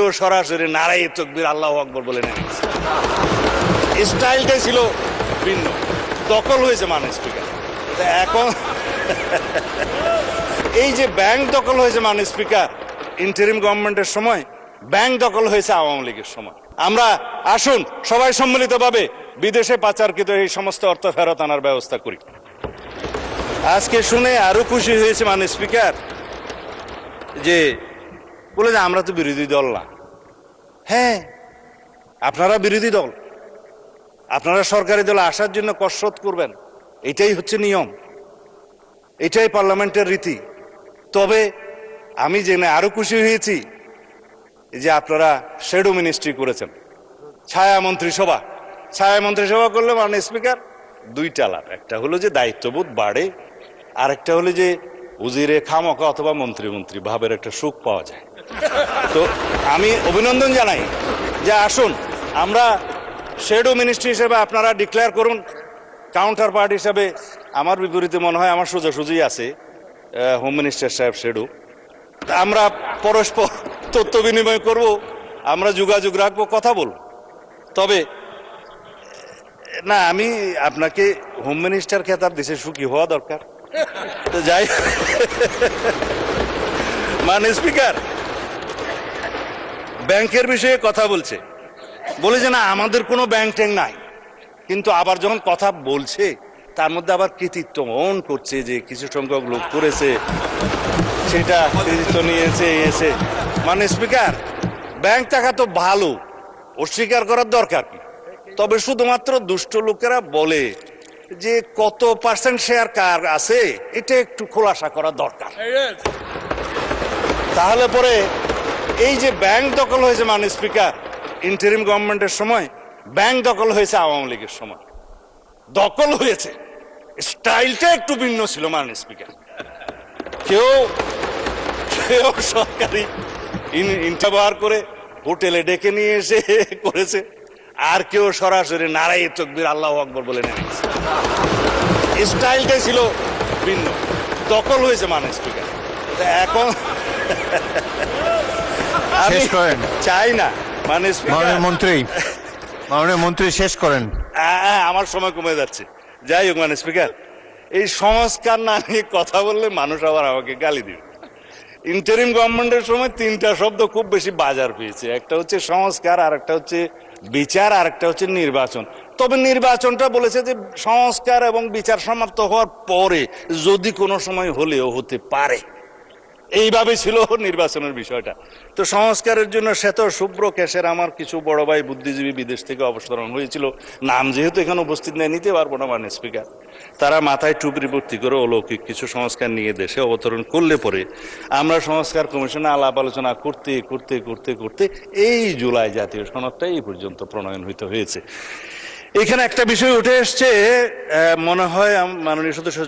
সরাসরি নারায়ে তাকবীর আল্লাহু আকবার বলে নেমে গেছে। স্টাইলটাই ছিল ভিন্ন। দখল হয়েছে মাননীয় স্পিকার। এখন এই যে ব্যাংক দখল হয়েছে মাননীয় স্পিকার, ইন্টারিম গভর্নমেন্টের সময় ব্যাংক দখল হয়েছে আওয়ামী লীগের সময়। আমরা আসুন সবাই সম্মিলিতভাবে বিদেশে পাচারকৃত এই সমস্ত অর্থ ফেরত আনার ব্যবস্থা করি। আজকে শুনে আরো খুশি হয়েছে মাননীয় স্পিকার যে বলে যে আমরা তো বিরোধী দল না। হ্যাঁ, আপনারা বিরোধী দল, আপনারা সরকারি দলে আসার জন্য কসরত করবেন, এটাই হচ্ছে নিয়ম, এটাই পার্লামেন্টের রীতি। তবে আমি জেনে আরো খুশি হয়েছি যে আপনারা শ্যাডো মিনিস্ট্রি করেছেন, ছায়া মন্ত্রিসভা। ছায়া মন্ত্রিসভা করলে মাননীয় স্পিকার দুইটা লাভ, একটা হলো যে দায়িত্ববোধ বাড়ে, আর একটা হলো যে উজিরে খামকা অথবা মন্ত্রী ভাবের একটা সুখ পাওয়া যায়। তো আমি অভিনন্দন জানাই যে আসুন আমরা শ্যাডো মিনিস্ট্রি হিসেবে আপনারা ডিক্লেয়ার করুন। কাউন্টার পার্ট হিসাবে আমার বিপরীতে মনে হয় আমার সোজাসুজি আছে হোম মিনিস্টার সাহেব শ্যাডো। আমরা পরস্পর তথ্য বিনিময় করব, আমরা যোগাযোগ রাখবো, কথা বলব। তবে না, আমি আপনাকে হোম মিনিস্টার খেতাব দিছে, সুখী হওয়া দরকার। তো যাই, মাননীয় স্পিকার ব্যাংকের বিষয়ে কথা বলছে, বলে যে না আমাদের কোনো ব্যাংক ট্যাঙ্ক নাই, কিন্তু আবার যখন কথা বলছে তার মধ্যে আবার কৃতিত্ব মন করছে যে কিছু সংখ্যক লোক করেছে, সেটা কৃতিত্ব নিয়েছে এসে। মাননীয় স্পিকার ব্যাংক টাকা তো ভালো, অস্বীকার করার দরকার কি। তবে শুধুমাত্র দুষ্ট লোকেরা বলে যে কত পার্সেন্ট শেয়ার কার আছে এটা একটু খোলাসা করা দরকার। তাহলে পরে এই যে ব্যাংক দখল হয়েছে মাননীয় স্পিকার, ইন্টারিম গভর্নমেন্টের সময় ব্যাংক দখল হয়েছে আওয়ামী লীগের সময়। দখল হয়েছে, স্টাইলটা একটু ভিন্ন ছিল মাননীয় স্পিকার। কেউ সরকারি ইন্টারভিউ করে হোটেলে ডেকে নিয়ে এসে করেছে, আর কেউ সরাসরি নারায়ে তাকবীর আল্লাহু আকবার বলে নেমে গেছে। স্টাইলটাই ছিল ভিন্ন। দখল হয়েছে মাননীয় স্পিকার। এখন আমি চাই না মাননীয় মন্ত্রী শেষ করেন। আমার সময় কমে যাচ্ছে। যাই হোক মাননীয় স্পিকার, এই সংস্কার না নিয়ে কথা বললে মানুষ আবার আমাকে গালি দিবে। ইন্টারিম গভর্নমেন্টের সময় তিনটা শব্দ খুব বেশি বাজার পেয়েছে, একটা হচ্ছে সংস্কার, আর একটা হচ্ছে বিচার, আর একটা হচ্ছে নির্বাচন। তবে নির্বাচনটা বলেছে যে সংস্কার এবং বিচার সমাপ্ত হওয়ার পরে যদি কোনো সময় হলেও হতে পারে, এইভাবে ছিল নির্বাচনের বিষয়টা। তো সংস্কারের জন্য শ্বেত শুভ্র কেশের আমার কিছু বড় ভাই বুদ্ধিজীবী বিদেশ থেকে অবতরণ হয়েছিল, নাম যেহেতু এখানে উপস্থিত নেই নিতে পারবো না মাননীয় স্পিকার। তারা মাথায় টুপি ভর্তি করে অলৌকিক কিছু সংস্কার নিয়ে দেশে অবতরণ করলে পরে আমরা সংস্কার কমিশনে আলাপ আলোচনা করতে করতে করতে করতে এই জুলাই জাতীয় সনদটা এই পর্যন্ত প্রণয়ন হয়েছে। এখানে একটা বিষয় উঠে এসছে, মনে হয় মাননীয় সদস্য